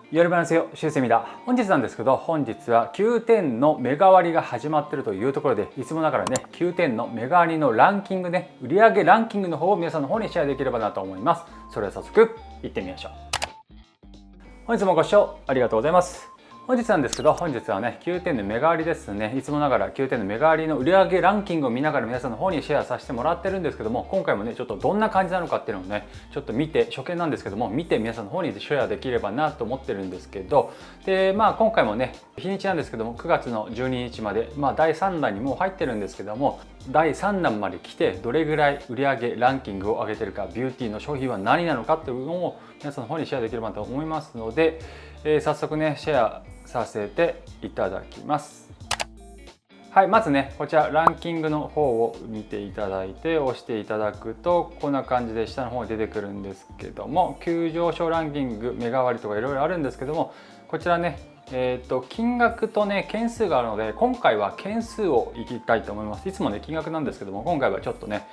よろばんせよ、しゅうせみだ。本日なんですけど、本日は9点のメガ割が始まっているというところで、いつもながらね、9点のメガ割のランキングね、売上ランキングの方を皆さんの方にシェアできればなと思います。それでは早速いってみましょう。本日もご視聴ありがとうございます。本日なんですけど、本日はね、9点のメガ割ですね。いつもながら9点のメガ割の売上ランキングを見ながら皆さんの方にシェアさせてもらってるんですけども、今回もね、ちょっとどんな感じなのかっていうのをね、ちょっと見て、初見なんですけども、見て皆さんの方にシェアできればなと思ってるんですけど、で、今回もね、日にちなんですけども、9月の12日まで、第3弾にもう入ってるんですけども、第3弾まで来て、どれぐらい売上ランキングを上げてるか、ビューティーの商品は何なのかっていうのを皆さんの方にシェアできればと思いますので、早速ね、シェアさせていただきます。はい、まずね、こちらランキングの方を見ていただいて押していただくとこんな感じで下の方に出てくるんですけども、急上昇ランキング、メガ割とかいろいろあるんですけども、こちらね、金額とね件数があるので、今回は件数をいきたいと思います。いつもね金額なんですけども、今回はちょっとね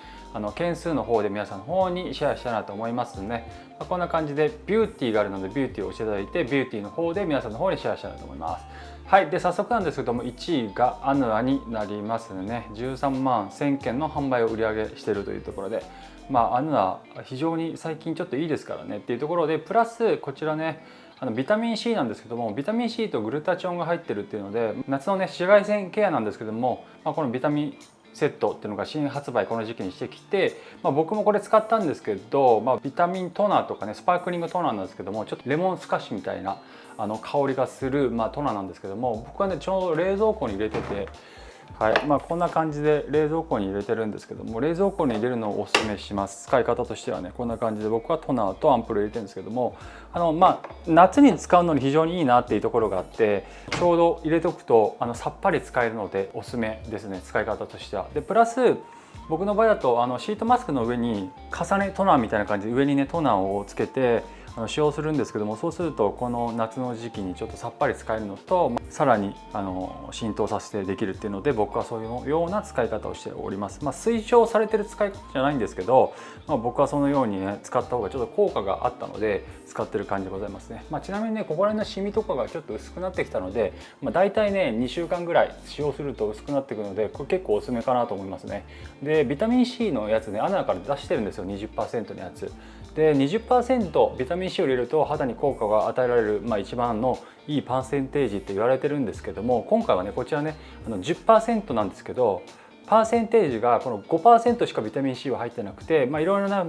件数の方で皆さんの方にシェアしたいなと思いますので、こんな感じでビューティーがあるのでビューティーを押していただいて、ビューティーの方で皆さんの方にシェアしたいなと思います。はい、で早速なんですけども、1位がアヌアになりますね。13万1000件の販売を売り上げしているというところで、アヌア非常に最近ちょっといいですからねっていうところで、プラスこちらね、ビタミン C なんですけども、ビタミン C とグルタチオンが入ってるっていうので、夏のね紫外線ケアなんですけども、このビタミンセットっていうのが新発売この時期にしてきて、僕もこれ使ったんですけど、ビタミントナーとかね、スパークリングトナーなんですけども、ちょっとレモンスカッシュみたいな香りがする、トナーなんですけども、僕はねちょうど冷蔵庫に入れてて、はい、こんな感じで冷蔵庫に入れてるんですけども、冷蔵庫に入れるのをおすすめします。使い方としてはね、こんな感じで僕はトナーとアンプル入れてるんですけども、夏に使うのに非常にいいなっていうところがあって、ちょうど入れておくとさっぱり使えるのでおすすめですね、使い方としては。でプラス僕の場合だとシートマスクの上に重ねトナーみたいな感じで上にねトナーをつけて使用するんですけども、そうするとこの夏の時期にちょっとさっぱり使えるのと、さらに浸透させてできるっていうので、僕はそういうような使い方をしております。推奨されてる使い方じゃないんですけど、僕はそのようにね使った方がちょっと効果があったので使ってる感じでございますね。ちなみにね、ここら辺のシミとかがちょっと薄くなってきたので、だいたいね2週間ぐらい使用すると薄くなっていくので、これ結構おすすめかなと思いますね。でビタミン C のやつね、アナから出してるんですよ、20% のやつで。 20% ビタミン C を入れると肌に効果が与えられる、一番のいいパーセンテージって言われてるんですけども、今回はねこちらね10% なんですけど、パーセンテージがこの 5% しかビタミン C は入ってなくて、いろいろな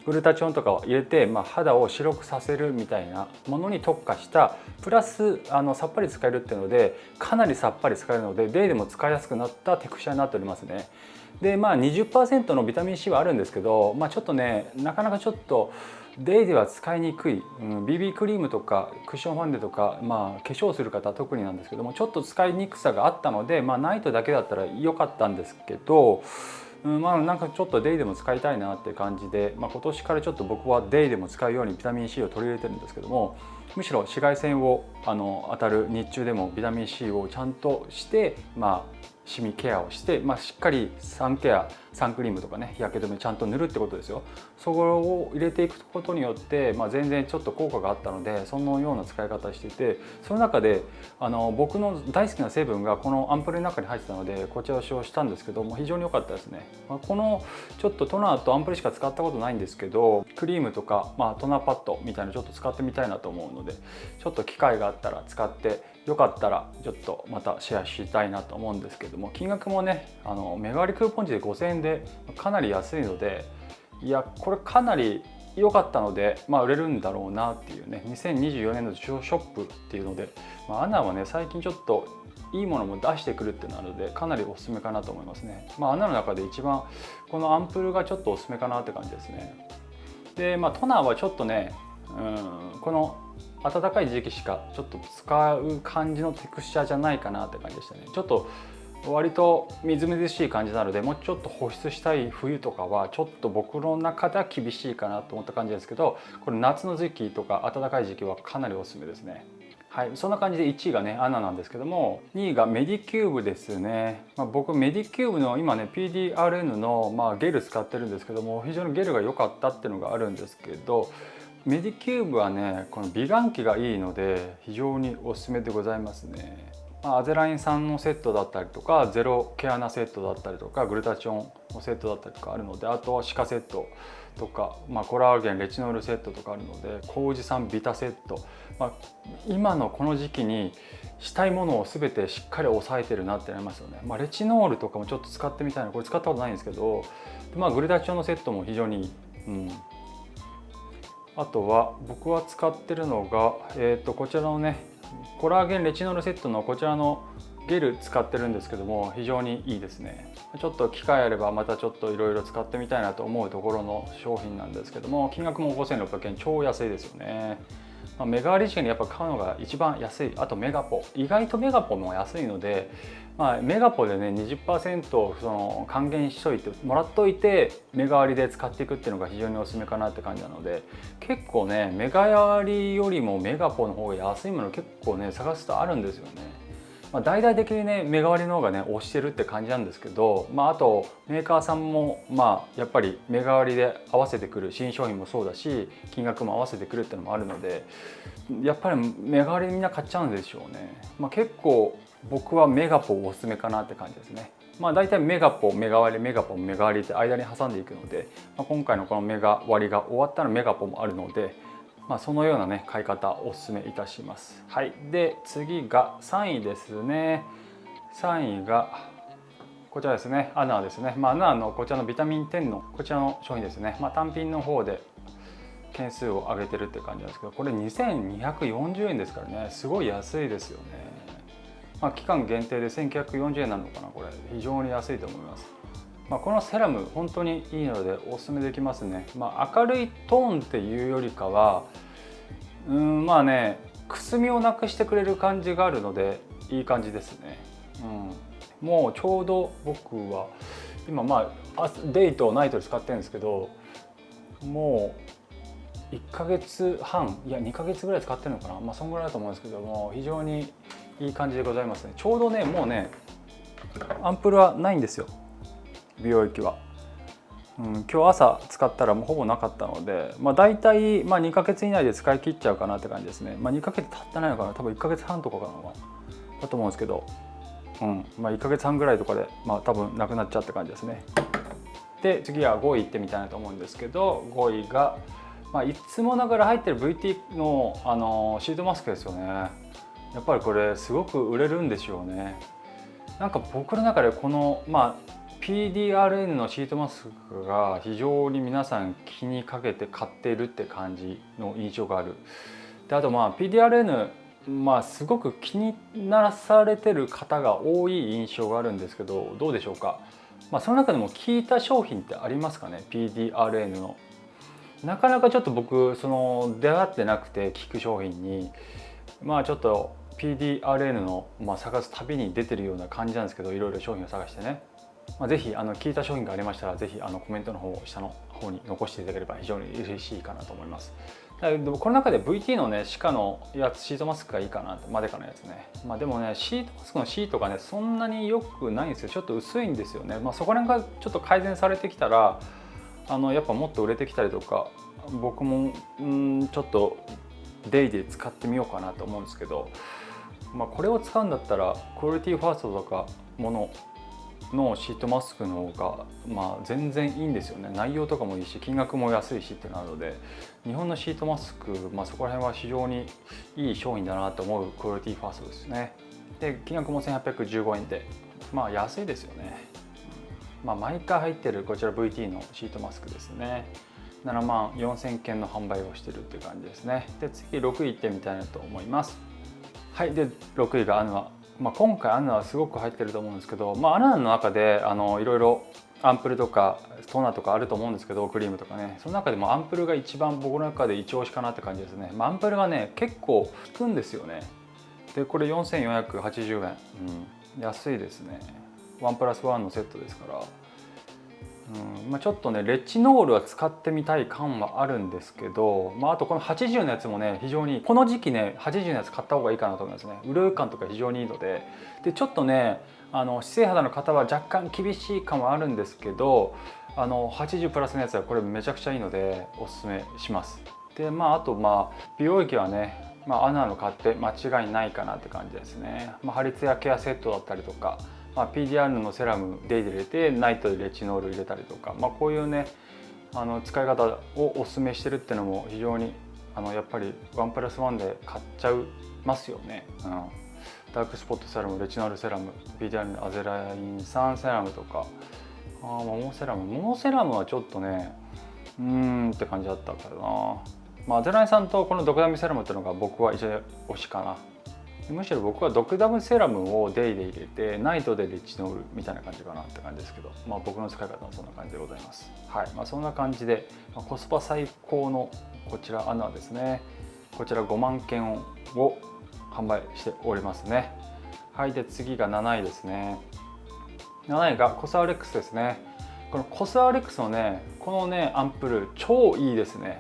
グルタチオンとかを入れて、肌を白くさせるみたいなものに特化した、プラスさっぱり使えるっていうので、かなりさっぱり使えるのでデイでも使いやすくなったテクスチャーになっておりますね。で20% のビタミン C はあるんですけど、ちょっとねなかなかちょっとデイでは使いにくい、BB クリームとかクッションファンデとか、化粧する方は特になんですけども、ちょっと使いにくさがあったので、ナイトだけだったら良かったんですけど、なんかちょっとデイでも使いたいなっていう感じで、今年からちょっと僕はデイでも使うようにビタミン C を取り入れてるんですけども、むしろ紫外線を当たる日中でもビタミン C をちゃんとして、シミケアをして、しっかりサンケア、サンクリームとかね、日焼け止めちゃんと塗るってことですよ。そこを入れていくことによって、全然ちょっと効果があったので、そのような使い方していて、その中で僕の大好きな成分がこのアンプルの中に入ってたので、こちらを使用したんですけども、非常に良かったですね。このちょっとトナーとアンプルしか使ったことないんですけど、クリームとか、トナーパッドみたいなのちょっと使ってみたいなと思うので、ちょっと機会があったら使って、よかったらちょっとまたシェアしたいなと思うんですけども、金額もねメガ割クーポン値で5000円でかなり安いので、いやこれかなり良かったので、売れるんだろうなっていうね、2024年のショップっていうので、アナはね最近ちょっといいものも出してくるってなるので、かなりおすすめかなと思いますね。アナの中で一番このアンプルがちょっとおすすめかなって感じですね。でトナーはちょっとね、この暖かい時期しかちょっと使う感じのテクスチャーじゃないかなって感じでしたね。ちょっと割とみずみずしい感じなので、もうちょっと保湿したい冬とかはちょっと僕の中では厳しいかなと思った感じですけど、これ夏の時期とか暖かい時期はかなりおすすめですね。はい、そんな感じで1位がねアナなんですけども、2位がメディキューブですね。僕メディキューブの今ね PDRN のゲル使ってるんですけども、非常にゲルが良かったっていうのがあるんですけど、メディキューブはねこの美顔器がいいので非常におすすめでございますね。アゼライン酸のセットだったりとかゼロ毛穴セットだったりとかグルタチオンのセットだったりとかあるので、あとは歯科セットとか、コラーゲンレチノールセットとかあるので、麹酸ビタセット、今のこの時期にしたいものを全てしっかり抑えてるなってなりますよね。レチノールとかもちょっと使ってみたいな、これ使ったことないんですけど、グルタチオンのセットも非常にいい。あとは僕は使ってるのが、こちらのねコラーゲンレチノールセットのこちらのゲル使ってるんですけども、非常にいいですね。ちょっと機会あればまたちょっといろいろ使ってみたいなと思うところの商品なんですけども、金額も5600円、超安いですよね。メガ割時期にやっぱ買うのが一番安い。あとメガポ、意外とメガポも安いので、メガポでね 20% その還元しといてもらっといてメガ割で使っていくっていうのが非常におすすめかなって感じなので、結構ねメガ割よりもメガポの方が安いもの結構ね探すとあるんですよね。大々的にねメガ割の方がね推してるって感じなんですけど、あとメーカーさんもやっぱりメガ割で合わせてくる新商品もそうだし金額も合わせてくるっていうのもあるので、やっぱりメガ割みんな買っちゃうんでしょうね。結構僕はメガポおすすめかなって感じですね。大体メガポメガ割メガポメガ割って間に挟んでいくので、今回のこのメガ割が終わったらメガポもあるので、そのようなね買い方おすすめいたします。はい、で次が3位ですね。3位がこちらですね、アナですね。アナのこちらのビタミン10のこちらの商品ですね。単品の方で件数を上げてるって感じなんですけど、これ2240円ですからね、すごい安いですよね。期間限定で1940円なのかな、これ非常に安いと思います。このセラム本当にいいのでおすすめできますね。明るいトーンっていうよりかはくすみをなくしてくれる感じがあるのでいい感じですね。もうちょうど僕は今デイとナイトで使ってるんですけど、もう1ヶ月半いや2ヶ月ぐらい使ってるのかな、そんぐらいだと思うんですけども、非常にいい感じでございますね。ちょうどねもうねアンプルはないんですよ、美容液は。今日朝使ったらもうほぼなかったので、だいたい2ヶ月以内で使い切っちゃうかなって感じですね。2ヶ月経ってないのかな、多分1ヶ月半とかかなだと思うんですけど、1ヶ月半ぐらいとかで多分なくなっちゃうって感じですね。で次は5位いってみたいなと思うんですけど、5位が、いつもながら入ってる VT の、シートマスクですよね。やっぱりこれすごく売れるんでしょうね。なんか僕の中でこのPDRN のシートマスクが非常に皆さん気にかけて買っているって感じの印象がある。であとPDRN すごく気になされてる方が多い印象があるんですけど、どうでしょうか。その中でも効いた商品ってありますかね。 PDRN のなかなかちょっと僕出会ってなくて、効く商品にちょっと PDRN の、探す旅に出てるような感じなんですけど、いろいろ商品を探してね、ぜひ聞いた商品がありましたら、ぜひコメントの方下の方に残していただければ非常に嬉しいかなと思います。でもこの中で VT のねシカのやつ、シートマスクがいいかなと、マデカのやつね。でもねシートマスクのシートがねそんなに良くないんですよ。ちょっと薄いんですよね。そこら辺がちょっと改善されてきたらやっぱもっと売れてきたりとか、僕もちょっとデイで使ってみようかなと思うんですけど、これを使うんだったらクオリティファーストとかもののシートマスクの方が全然いいんですよね。内容とかもいいし金額も安いしってなるので、日本のシートマスク、そこら辺は非常にいい商品だなと思うクオリティファーストですね。で金額も1815円で安いですよね。毎回入ってるこちら VT のシートマスクですね。7万4000件の販売をしてるっていう感じですね。で次6位いってみたいなと思います。はい、で6位がアヌア。今回アヌアはすごく入ってると思うんですけど、アヌアの中でいろいろアンプルとかトーナーとかあると思うんですけど、クリームとかね、その中でもアンプルが一番僕の中で一押しかなって感じですね。アンプルがね結構効くんですよね。でこれ4480円、安いですね。1プラス1のセットですから。ちょっとねレチノールは使ってみたい感はあるんですけど、あとこの80のやつもね非常にこの時期ね80のやつ買った方がいいかなと思いますね。潤い感とか非常にいいので、ちょっとね姿勢肌の方は若干厳しい感はあるんですけど、80プラスのやつはこれめちゃくちゃいいのでおすすめします。であと美容液はね、アナの買って間違いないかなって感じですね。ハリツヤケアセットだったりとか、PDR のセラムで入れてナイトでレチノール入れたりとか、こういうね使い方をおすすめしてるっていうのも非常にやっぱり1+1で買っちゃいますよね。ダークスポットセラム、レチノールセラム、PDR のアゼライン酸セラムとか、モモセラムはちょっとねって感じだったけどな。アゼライン酸とこのドクダミセラムっていうのが僕は一応推しかな。むしろ僕はドクダムセラムをデイで入れてナイトでレチノールみたいな感じかなって感じですけど、僕の使い方はそんな感じでございます。はい、そんな感じで、コスパ最高のこちらアナですね。こちら5万件を販売しておりますね。はい、で次が7位ですね。7位がコスアレックスですね。このコスアレックスのねこのねアンプル超いいですね。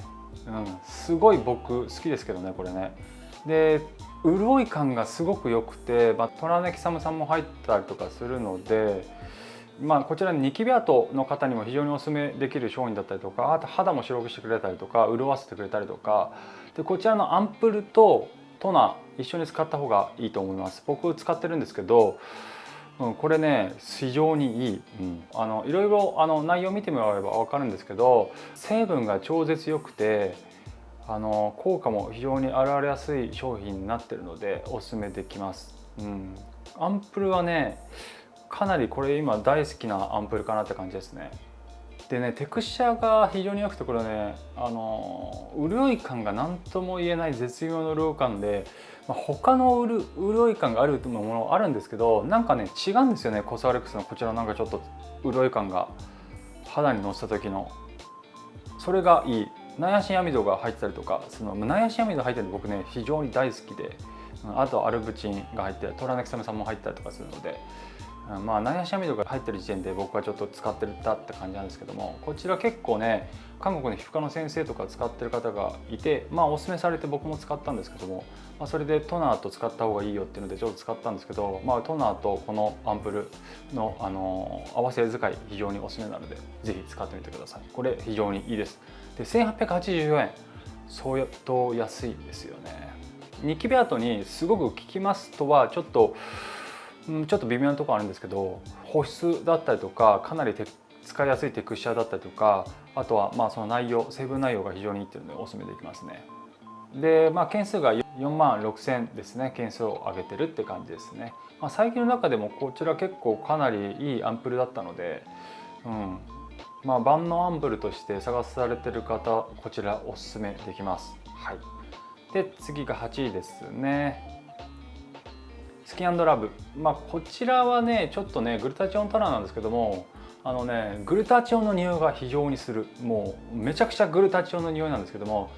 すごい僕好きですけどねこれね。で潤い感がすごく良くて、トラネキサム酸も入ったりとかするので、こちらニキビ跡の方にも非常におすすめできる商品だったりとか、あと肌も白くしてくれたりとか潤わせてくれたりとかで、こちらのアンプルとトナー一緒に使った方がいいと思います。僕使ってるんですけど、これね非常にいい、いろいろ内容見てもらえば分かるんですけど、成分が超絶良くて効果も非常に現れやすい商品になっているのでおすすめできます。アンプルはねかなりこれ今大好きなアンプルかなって感じですね。でねテクスチャーが非常に良くて、これね潤い感が何とも言えない絶妙の潤い感で、他の潤い感があるものあるんですけど、なんかね違うんですよね。コスアレックスのこちらなんかちょっと潤い感が肌にのせた時のそれがいい。ナイアシンアミドが入ってたりとか、そのナイアシンアミド入ってるの僕ね非常に大好きで、あとアルブチンが入ってトラネキサム酸も入ったりとかするので、ナイアシンアミドが入ってる時点で僕はちょっと使ってたって感じなんですけども、こちら結構ね韓国の皮膚科の先生とか使ってる方がいて、おすすめされて僕も使ったんですけども、それでトナーと使った方がいいよっていうのでちょっと使ったんですけど、トナーとこのアンプルの、合わせ使い非常におすすめなのでぜひ使ってみてください。これ非常にいいです。で1884円、相当安いですよね。ニキビ跡にすごく効きますとはちょっと微妙なところあるんですけど、保湿だったりとかかなり使いやすいテクスチャーだったりとか、あとはその内容、成分内容が非常にいいっていうのでおすすめできますね。で件数が4万6000ですね。件数を上げてるって感じですね。最近の中でもこちら結構かなりいいアンプルだったので、万能アンプルとして探されてる方こちらおすすめできます。はい、で次が8位ですね。スキン&ラブ、こちらはねちょっとねグルタチオントラなんですけども、グルタチオンの匂いが非常にする。もうめちゃくちゃグルタチオンの匂いなんですけども、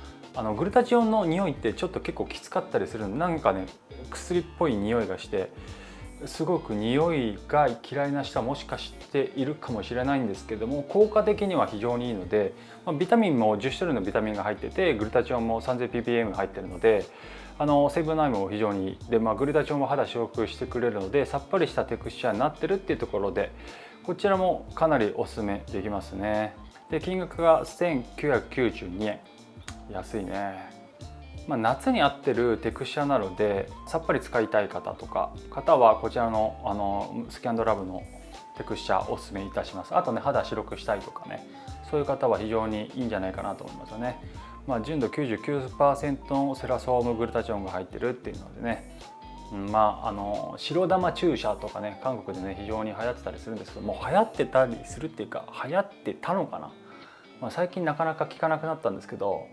グルタチオンの匂いってちょっと結構きつかったりする、なんかね薬っぽい匂いがして、すごく匂いが嫌いな人はもしかしているかもしれないんですけども、効果的には非常にいいので、ビタミンも10種類のビタミンが入ってて、グルタチオンも 3000ppm 入ってるので成分内容も非常にいいで、グルタチオンも肌白くしてくれるのでさっぱりしたテクスチャーになってるっていうところで、こちらもかなりおすすめできますね。で金額が1992円、安いね。夏に合ってるテクスチャーなのでさっぱり使いたい方はこちらのスキン&ラブのテクスチャーおすすめいたします。あとね肌白くしたいとかね、そういう方は非常にいいんじゃないかなと思いますよね。純度 99% のセラソームグルタチオンが入ってるっていうのでね、白玉注射とかね韓国でね非常に流行ってたりするんですけども、流行ってたりするっていうか流行ってたのかな、最近なかなか聞かなくなったんですけど、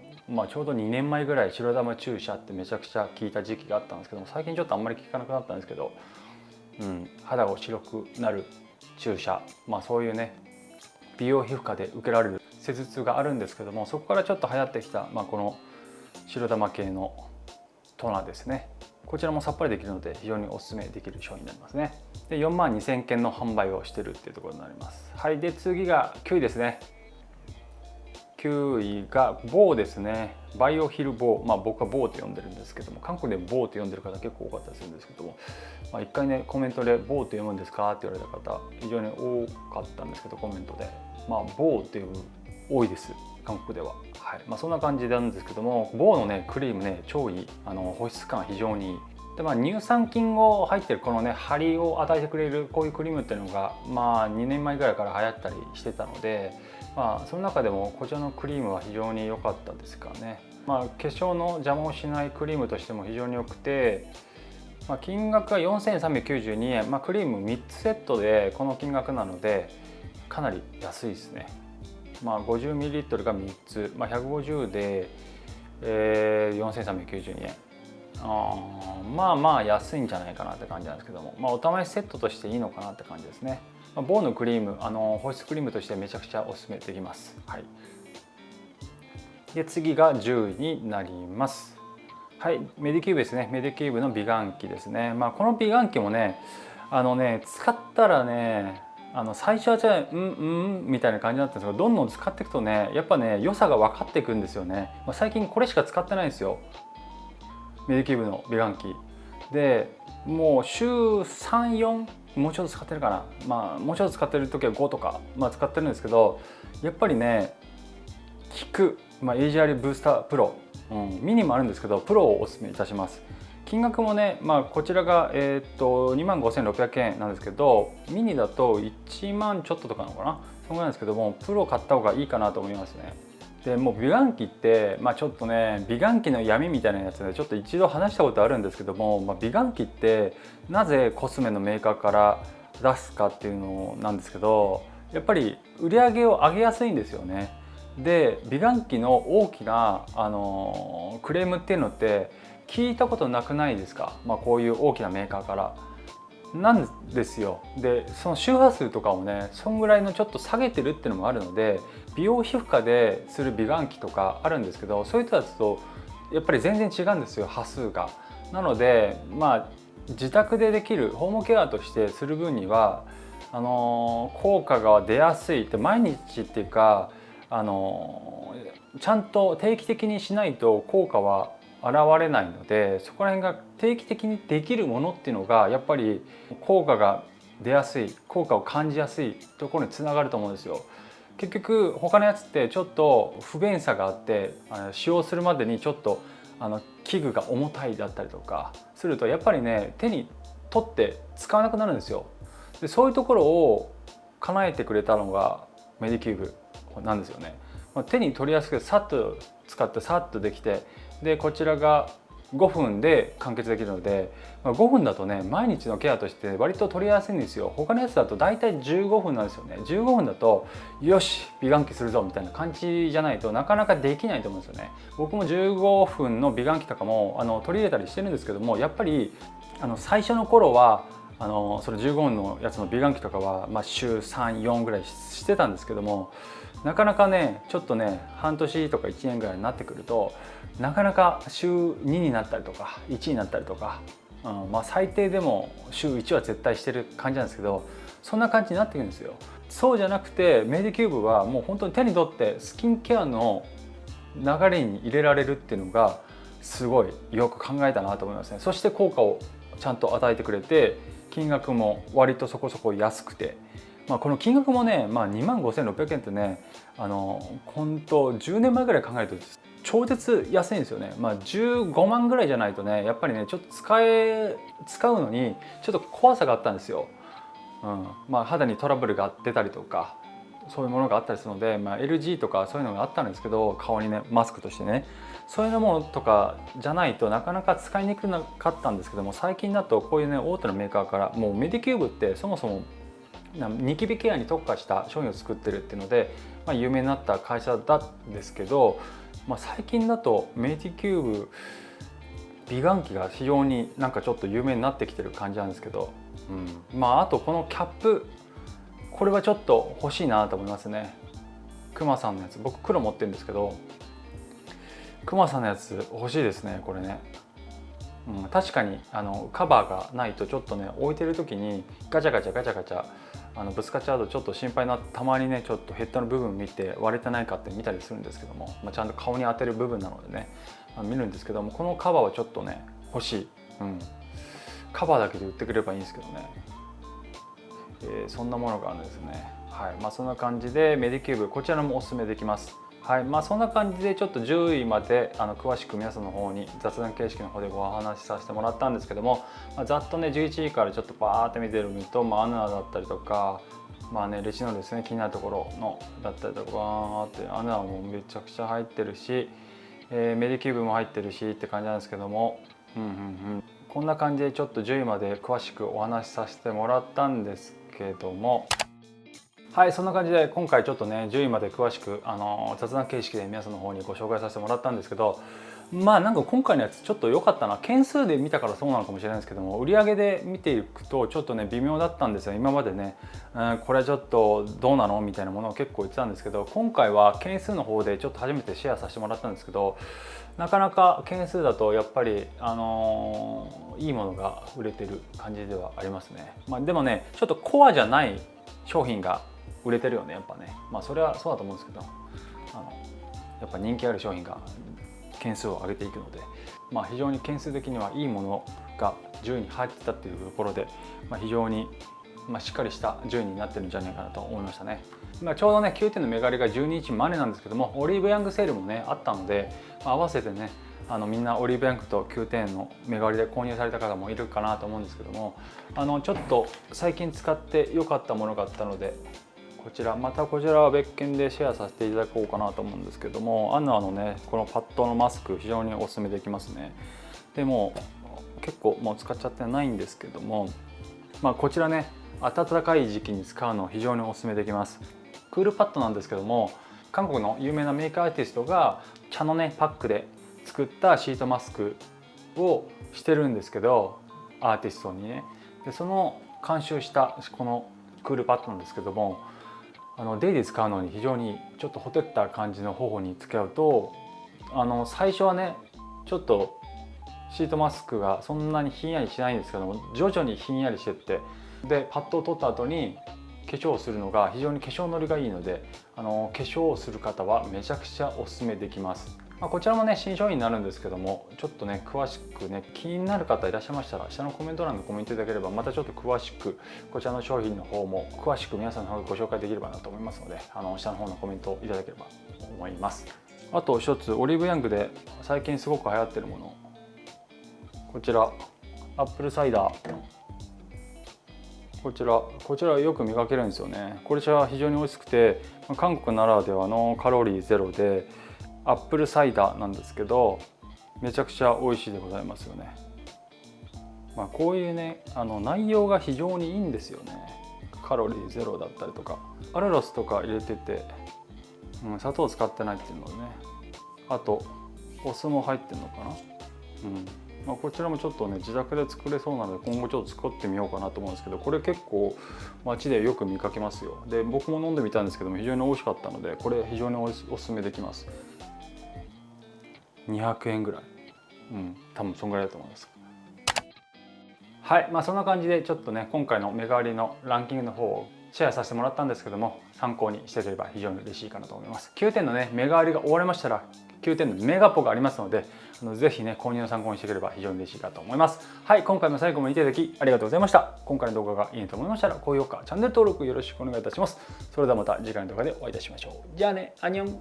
ちょうど2年前ぐらい白玉注射ってめちゃくちゃ聞いた時期があったんですけども、最近ちょっとあんまり聞かなくなったんですけど、肌が白くなる注射、そういうね美容皮膚科で受けられる施術があるんですけども、そこからちょっと流行ってきた、この白玉系のトナーですね。こちらもさっぱりできるので非常におすすめできる商品になりますね。で4万2000件の販売をしてるっていうところになります。はい、で次が9位ですね。9位がボーですね。バイオヒルボー、僕はボーと呼んでるんですけども、韓国でボーと呼んでる方結構多かったりするんですけども、一回ねコメントでボーと読むんですかって言われた方非常に多かったんですけど、コメントでボーって呼ぶ多いです、韓国では。はい、そんな感じなんですけども、ボーのねクリームね超いい、保湿感非常にいい。で乳酸菌が入ってるこのね張りを与えてくれるこういうクリームっていうのが2年前ぐらいから流行ったりしてたので、その中でもこちらのクリームは非常に良かったですかね。化粧の邪魔をしないクリームとしても非常に良くて、金額は4392円、クリーム3つセットでこの金額なのでかなり安いですね。50ml が3つ、150で、4392円。安いんじゃないかなって感じなんですけども、お試しセットとしていいのかなって感じですね。ボーのクリーム、保湿クリームとしてめちゃくちゃおすすめできます。はい、で次が10位になります。はい、メディキューブですね。メディキューブの美顔器ですね。この美顔器もね、使ったらね、最初はみたいな感じだったんですけど、どんどん使っていくとね、やっぱね良さが分かっていくんですよね。最近これしか使ってないんですよ、メディキューブの美顔器で。もう週3、4もうちょっと使ってるかな、もうちょっと使ってる時は5とか、使ってるんですけど、やっぱりね効く、エイジアリブースタープロ、ミニもあるんですけどプロをおすすめいたします。金額もね、こちらが、25,600円なんですけど、ミニだと1万ちょっととかなのかな、そのぐらいなんですけども、プロ買った方がいいかなと思いますね。でもう美顔器って、ちょっとね美顔器の闇みたいなやつでちょっと一度話したことあるんですけども、美顔器ってなぜコスメのメーカーから出すかっていうのなんですけど、やっぱり売り上げを上げやすいんですよね。で美顔器の大きな、クレームっていうのって聞いたことなくないですか、こういう大きなメーカーからなんですよ。でその周波数とかもねそんぐらいのちょっと下げてるっていうのもあるので、美容皮膚科でする美顔器とかあるんですけど、そういう人たちとやっぱり全然違うんですよ、波数が。なので自宅でできるホームケアとしてする分には効果が出やすいって、毎日っていうかちゃんと定期的にしないと効果は現れないので、そこら辺が定期的にできるものっていうのがやっぱり効果が出やすい、効果を感じやすいところにつながると思うんですよ。結局他のやつってちょっと不便さがあって、使用するまでにちょっと器具が重たいだったりとかすると、やっぱりね手に取って使わなくなるんですよ。でそういうところを叶えてくれたのがメディキューブなんですよね。手に取りやすくさっと使ってさっとできて、でこちらが5分で完結できるので、5分だとね毎日のケアとして割と取りやすいんですよ。他のやつだと大体15分なんですよね。15分だとよし美顔器するぞみたいな感じじゃないとなかなかできないと思うんですよね。僕も15分の美顔器とかも取り入れたりしてるんですけども、やっぱり最初の頃はその15分のやつの美顔器とかは、週3、4ぐらいしてたんですけども、なかなかねちょっとね半年とか1年ぐらいになってくるとなかなか週2になったりとか1になったりとか、最低でも週1は絶対してる感じなんですけど、そんな感じになってくるんですよ。そうじゃなくてメディキューブはもう本当に手に取ってスキンケアの流れに入れられるっていうのがすごいよく考えたなと思いますね。そして効果をちゃんと与えてくれて、金額も割とそこそこ安くて、この金額もね、25,600円ってね、本当10年前ぐらい考えると超絶安いんですよね。15万ぐらいじゃないとね、やっぱりねちょっと使うのにちょっと怖さがあったんですよ。肌にトラブルが出たりとかそういうものがあったりするので、LG とかそういうのがあったんですけど、顔にねマスクとしてねそういうものとかじゃないとなかなか使いにくかったんですけども、最近だとこういうね大手のメーカーからもうメディキューブってそもそもニキビケアに特化した商品を作ってるっていうので、有名になった会社なんですけど、最近だとメディキューブ美顔器が非常になんかちょっと有名になってきてる感じなんですけど、あとこのキャップ、これはちょっと欲しいなと思いますね。クマさんのやつ、僕黒持ってるんですけどクマさんのやつ欲しいですねこれね。確かにカバーがないとちょっとね置いてる時にガチャガチャぶつかっちゃうとちょっと心配な、たまにねちょっとヘッドの部分見て割れてないかって見たりするんですけども、ちゃんと顔に当てる部分なのでね、見るんですけども、このカバーはちょっとね欲しい、カバーだけで売ってくればいいんですけどね、そんなものがあるんですね。はい、そんな感じでメディキューブこちらもおすすめできます。はい、そんな感じでちょっと10位まで詳しく皆さんの方に雑談形式の方でご話しさせてもらったんですけども、ざっとね11位からちょっとバーって見てみると、アヌアだったりとか、レジのですね気になるところのだったりとかバーってアヌアもめちゃくちゃ入ってるし、メディキューブも入ってるしって感じなんですけども、こんな感じでちょっと10位まで詳しくお話しさせてもらったんですけども、はい、そんな感じで今回ちょっとね10位まで詳しく雑談形式で皆さんの方にご紹介させてもらったんですけど、なんか今回のやつちょっと良かったな。件数で見たからそうなのかもしれないですけども、売上で見ていくとちょっとね微妙だったんですよ。今までね、これちょっとどうなのみたいなものを結構言ってたんですけど、今回は件数の方でちょっと初めてシェアさせてもらったんですけど、なかなか件数だとやっぱりいいものが売れてる感じではありますね。でもねちょっとコアじゃない商品が売れてるよねやっぱね。それはそうだと思うんですけど、やっぱ人気ある商品が件数を上げていくので、非常に件数的にはいいものが10位に入ってたっていうところで、非常にしっかりした順位になってるんじゃないかなと思いましたね。ちょうどね9点のメガ割が12日までなんですけども、オリーブヤングセールもねあったので、合わせてねみんなオリーブヤングと9点のメガ割で購入された方もいるかなと思うんですけども、ちょっと最近使って良かったものがあったので、こちらは別件でシェアさせていただこうかなと思うんですけども、アヌアのねこのパッドのマスク非常におすすめできますね。でも結構もう使っちゃってないんですけども、こちらね暖かい時期に使うの非常におすすめできます。クールパッドなんですけども、韓国の有名なメーカーアーティストが茶のねパックで作ったシートマスクをしてるんですけど、アーティストにね、でその監修したこのクールパッドなんですけども、デイで使うのに非常にちょっとほてった感じの頬につけ合うと、最初はねちょっとシートマスクがそんなにひんやりしないんですけども、徐々にひんやりしてって、でパッドを取った後に化粧をするのが非常に化粧のりがいいので、化粧をする方はめちゃくちゃおすすめできます。こちらもね新商品になるんですけども、ちょっとね詳しくね気になる方いらっしゃいましたら下のコメント欄でコメントいただければ、またちょっと詳しくこちらの商品の方も詳しく皆さんの方でご紹介できればなと思いますので、下の方のコメントをいただければと思います。あと一つ、オリーブヤングで最近すごく流行ってるもの、こちらアップルサイダー、こちらよく見かけるんですよね。こちらは非常に美味しくて、韓国ならではのカロリーゼロでアップルサイダーなんですけど、めちゃくちゃ美味しいでございますよね。こういうね内容が非常にいいんですよね。カロリーゼロだったりとか、アルロスとか入れてて、砂糖使ってないっていうのでね、あとお酢も入ってるのかな。こちらもちょっとね自宅で作れそうなので今後ちょっと作ってみようかなと思うんですけど、これ結構街でよく見かけますよ。で僕も飲んでみたんですけども非常に美味しかったので、これ非常におすすめできます。200円ぐらい、多分そんぐらいだと思います。はい、そんな感じでちょっとね今回のメガ割のランキングの方をシェアさせてもらったんですけども、参考にしてくれれば非常に嬉しいかなと思います。9点のねメガ割が終わりましたら9点のメガポがありますので、ぜひね購入の参考にしてくれれば非常に嬉しいかと思います。はい、今回も最後まで見ていただきありがとうございました。今回の動画がいいねと思いましたら高評価、チャンネル登録よろしくお願いいたします。それではまた次回の動画でお会いいたしましょう。じゃあね、アニョン。